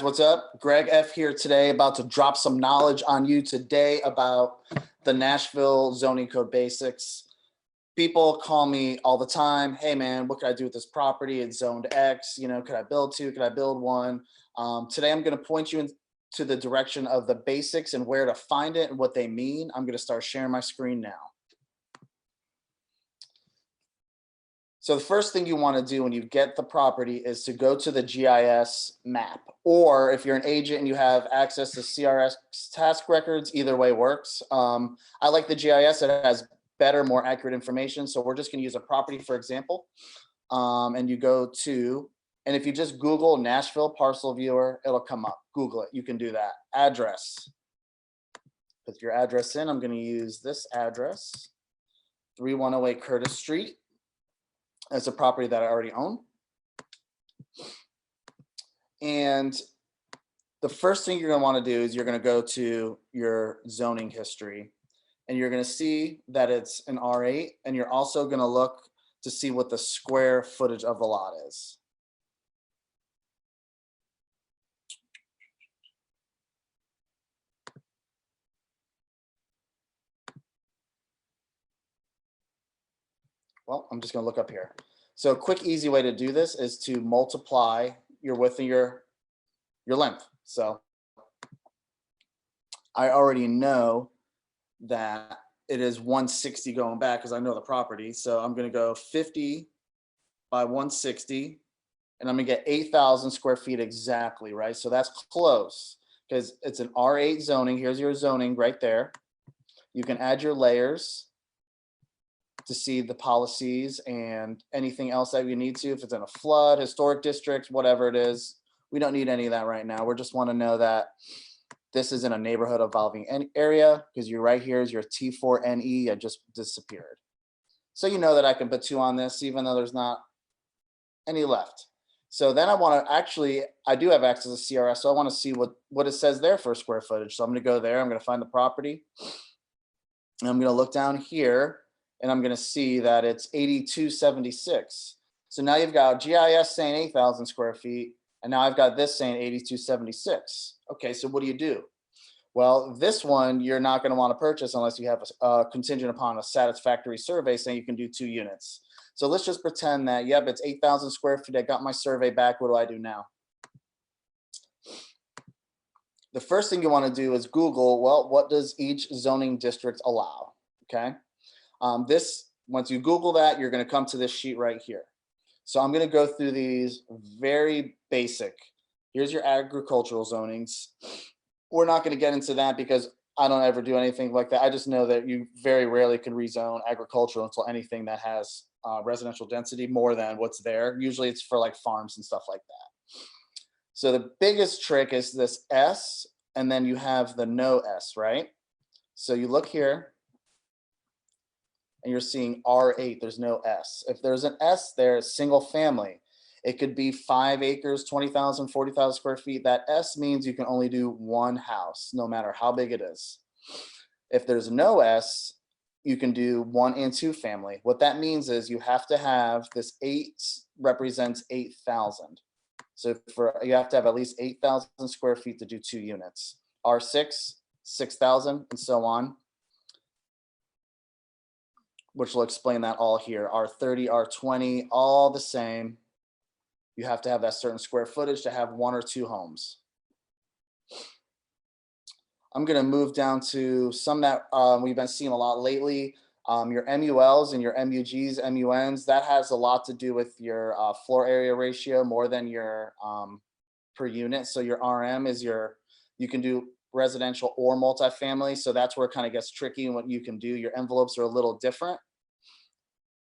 what's up? Greg F here today, about to drop some knowledge on you today about the Nashville Zoning Code basics. People call me all the time, hey man, what can I do with this property? It's zoned X, you know, could I build two, could I build one? Today I'm gonna point you into the direction of the basics and where to find it and what they mean. I'm gonna start sharing my screen now. So the first thing you want to do when you get the property is to go to the GIS map, or if you're an agent and you have access to CRS task records, either way works. I like the GIS, it has better, more accurate information. So we're just going to use a property, for example, and you go to, and if you just Google Nashville parcel viewer, it'll come up. Google it, you can do that. Address, put your address in. I'm going to use this address, 3108 Curtis Street. As a property that I already own. And the first thing you're going to want to do is you're going to go to your zoning history and you're going to see that it's an R8, and you're also going to look to see what the square footage of the lot is. Well, I'm just going to look up here. So a quick, easy way to do this is to multiply your width and your length. So I already know that it is 160 going back because I know the property. So I'm going to go 50 by 160, and I'm going to get 8,000 square feet exactly, right? So that's close because it's an R8 zoning. Here's your zoning right there. You can add your layers to see the policies and anything else that you need to, if it's in a flood, historic district, whatever it is. We don't need any of that right now. We just want to know that this is in a neighborhood evolving area, because you're right here is your T4NE, it just disappeared. So you know that I can put 2 on this, even though there's not any left. So then I want to actually, I do have access to CRS, so I want to see what it says there for square footage. So I'm going to go there, I'm going to find the property, and I'm going to look down here, and I'm going to see that it's 8276. So now you've got GIS saying 8,000 square feet, and now I've got this saying 8276. Okay, so what do? Well, this one you're not going to want to purchase unless you have a contingent upon a satisfactory survey saying you can do 2 units. So let's just pretend that, yep, it's 8,000 square feet. I got my survey back. What do I do now? The first thing you want to do is Google, well, what does each zoning district allow? Okay. Once you Google that, you're going to come to this sheet right here. So I'm going to go through these very basic. Here's your agricultural zonings. We're not going to get into that because I don't ever do anything like that. I just know that you very rarely can rezone agricultural until anything that has residential density more than what's there. Usually it's for like farms and stuff like that. So the biggest trick is this S, and then you have the no S, right? So you look here, and you're seeing R8, there's no S. If there's an S there, it's single family. It could be 5 acres, 20,000, 40,000 square feet. That S means you can only do 1 house, no matter how big it is. If there's no S, you can do 1 and 2 family. What that means is you have to have this 8 represents 8,000. So you have to have at least 8,000 square feet to do 2 units. R6, 6,000, and so on, which will explain that all here. R30, R20, all the same. You have to have that certain square footage to have 1 or 2 homes. I'm going to move down to some that we've been seeing a lot lately. Your MULs and your MUGs, MUNs, that has a lot to do with your floor area ratio more than your per unit. So your RM is you can do residential or multifamily. So that's where it kind of gets tricky and what you can do. Your envelopes are a little different.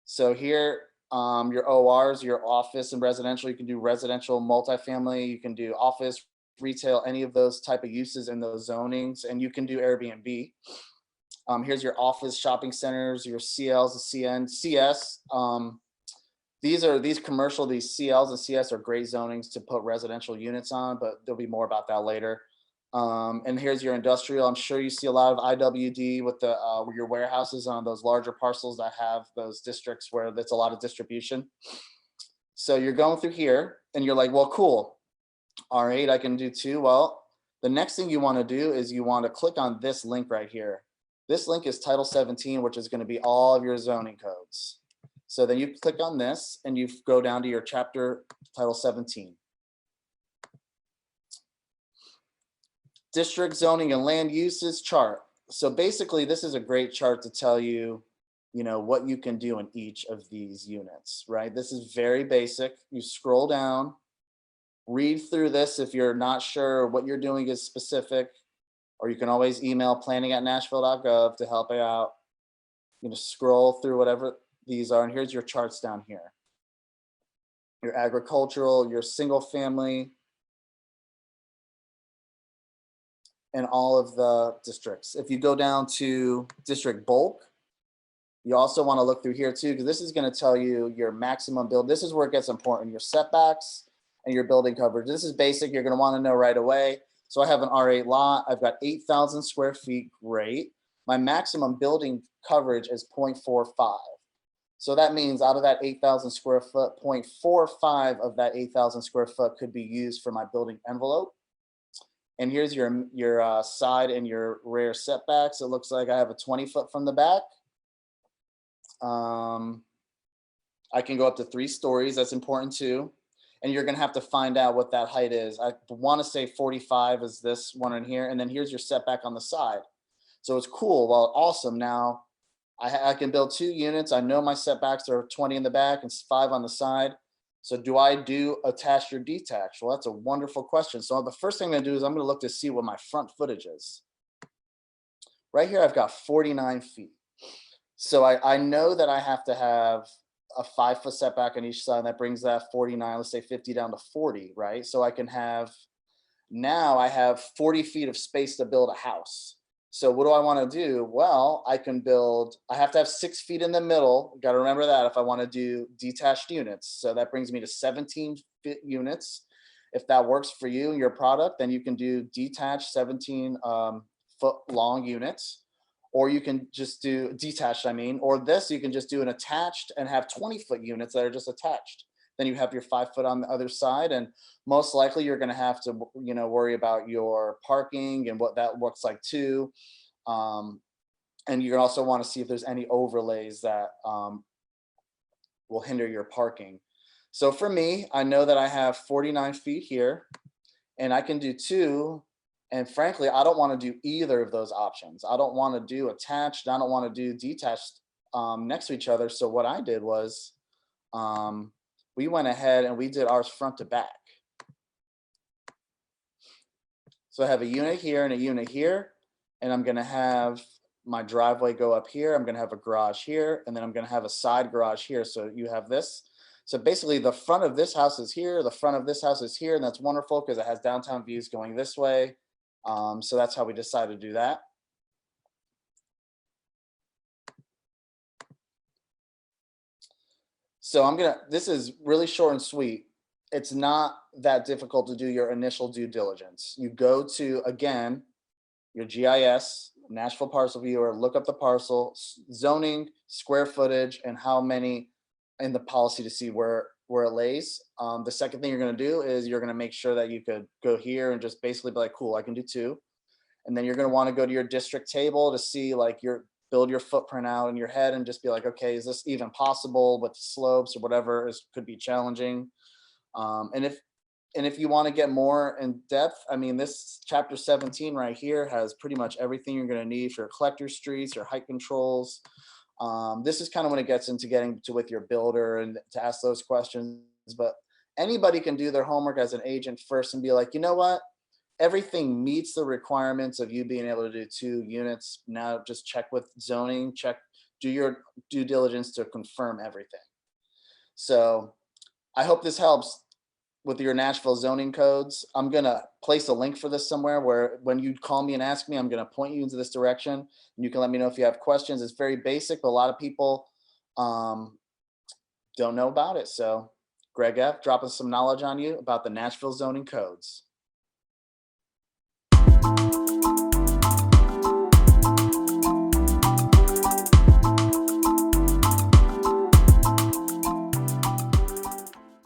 So here, your ORs, your office and residential, you can do residential, multifamily, you can do office, retail, any of those type of uses in those zonings, and you can do Airbnb. Here's your office, shopping centers, your CLs, the CN, CS. These commercial, these CLs and CS are great zonings to put residential units on, but there'll be more about that later. And here's your industrial. I'm sure you see a lot of IWD with the your warehouses on those larger parcels that have those districts where there's a lot of distribution. So you're going through here and you're like, well, cool. R8, I can do 2. Well, the next thing you want to do is you want to click on this link right here. This link is Title 17, which is going to be all of your zoning codes. So then you click on this and you go down to your chapter Title 17. District zoning and land uses chart. So basically, this is a great chart to tell you, what you can do in each of these units, right? This is very basic. You scroll down, read through this if you're not sure what you're doing is specific, or you can always email planning@nashville.gov to help you out. Scroll through whatever these are, and here's your charts down here. Your agricultural, your single family, and all of the districts. If you go down to district bulk, you also want to look through here too, because this is going to tell you your maximum build. This is where it gets important, your setbacks and your building coverage. This is basic, you're going to want to know right away. So I have an R8 lot, I've got 8,000 square feet, great. My maximum building coverage is 0.45. So that means out of that 8,000 square foot, 0.45 of that 8,000 square foot could be used for my building envelope. And here's your side and your rear setbacks. It looks like I have a 20 foot from the back. I can go up to 3 stories. That's important too. And you're gonna have to find out what that height is. I wanna say 45 is this one in here. And then here's your setback on the side. So it's cool, well, awesome. Now I can build 2 units. I know my setbacks are 20 in the back and 5 on the side. So do I do attached or detached? Well, that's a wonderful question. So the first thing I'm gonna do is I'm gonna look to see what my front footage is. Right here, I've got 49 feet. So I know that I have to have a 5 foot setback on each side. That brings that 49, let's say 50 down to 40, right? So I can have, now I have 40 feet of space to build a house. So what do I want to do? Well, I can build, I have to have 6 feet in the middle. Got to remember that if I want to do detached units. So that brings me to 17 units. If that works for you and your product, then you can do detached 17 foot long units. Or you can just do detached, or this, you can just do an attached and have 20 foot units that are just attached. Then you have your 5 foot on the other side. And most likely you're going to have to, worry about your parking and what that looks like too. And you also want to see if there's any overlays that will hinder your parking. So for me, I know that I have 49 feet here and I can do 2. And frankly, I don't want to do either of those options. I don't want to do attached. I don't want to do detached next to each other. So what I did was we went ahead and we did ours front to back. So I have a unit here and a unit here, and I'm going to have my driveway go up here. I'm going to have a garage here, and then I'm going to have a side garage here. So you have this. So basically the front of this house is here. The front of this house is here. And that's wonderful because it has downtown views going this way. So that's how we decided to do that. So this is really short and sweet. It's not that difficult to do your initial due diligence. You go to, again, your GIS, Nashville Parcel Viewer, look up the parcel, zoning, square footage, and how many in the policy to see where it lays. The second thing you're gonna do is you're gonna make sure that you could go here and just basically be like, cool, I can do 2. And then you're gonna wanna go to your district table to see like build your footprint out in your head and just be like, okay, is this even possible with the slopes or whatever could be challenging. And if you want to get more in depth, this chapter 17 right here has pretty much everything you're going to need for your collector streets, your height controls. This is kind of when it gets into getting to with your builder and to ask those questions. But anybody can do their homework as an agent first and be like, you know what? Everything meets the requirements of you being able to do 2 units. Now just check with zoning, do your due diligence to confirm everything. So I hope this helps with your Nashville zoning codes. I'm gonna place a link for this somewhere where when you call me and ask me, I'm gonna point you into this direction and you can let me know if you have questions. It's very basic, but a lot of people don't know about it. So Greg F, dropping some knowledge on you about the Nashville zoning codes.